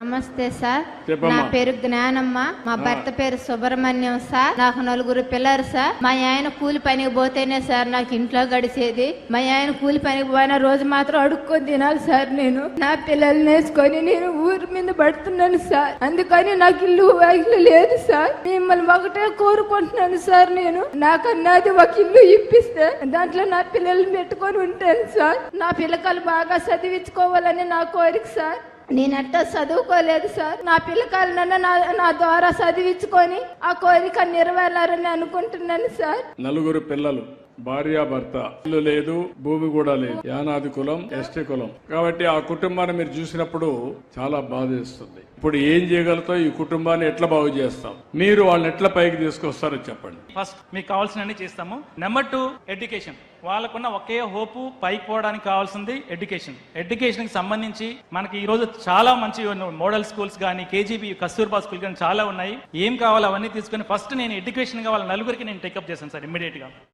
నమస్తే సార్, నా పేరు జ్ఞానమ్మ, మా భర్త పేరు సుబ్రహ్మణ్యం సార్. నాకు 4 పిల్లలు సార్. మా ఆయన కూలి పనికి పోతేనే సార్ నాకు ఇంట్లో గడిచేది. మా ఆయన కూలి పనికి పోయిన రోజు మాత్రం అడుక్కొని తినాలి సార్. నేను నా పిల్లల్ని వేసుకొని నేను ఊరి మీద పడుతున్నాను సార్. అందుకని నాకు ఇల్లు వాకిలు లేదు సార్. మిమ్మల్ని ఒకటే కోరుకుంటున్నాను సార్. నేను నాకన్నది ఒక ఇల్లు ఇప్పిస్తే దాంట్లో నా పిల్లల్ని పెట్టుకొని ఉంటాను సార్. నా పిల్లకాయలు బాగా చదివించుకోవాలని నా కోరిక సార్. నేనట్ట చదువుకోలేదు సార్. నా పిల్లకాయలన్నా నా ద్వారా చదివించుకొని ఆ కోరిక నెరవేరాలని అనుకుంటున్నాను సార్. 4 పిల్లలు, భార్యాభర్త, ఇల్లు లేదు, భూమి కూడా లేదు, యానాది కులం, ఎస్టీ కులం. కాబట్టి ఆ కుటుంబాన్ని మీరు చూసినప్పుడు చాలా బాధేస్తుంది. ఇప్పుడు ఏం చేయగలుగుతావు? ఈ కుటుంబాన్ని ఎట్లా బాగు చేస్తాం? మీరు వాళ్ళని ఎట్లా పైకి తీసుకొస్తారో చెప్పండి. ఫస్ట్ మీకు కావాల్సినవి చేస్తాము. Number 2 education. వాళ్ళకున్న ఒకే హోపు పైకి పోవడానికి కావాల్సింది ఎడ్యుకేషన్. ఎడ్యుకేషన్ కి సంబంధించి మనకి ఈ రోజు చాలా మంచి మోడల్ స్కూల్స్ కానీ, కేజీబీ, కస్తూర్బా స్కూల్ కానీ చాలా ఉన్నాయి. ఏం కావాలో అవన్నీ తీసుకుని ఫస్ట్ నేను ఎడ్యుకేషన్ గా వాళ్ళ 4 నేను టేకప్ చేశాను సార్ ఇమ్మీడియట్ గా.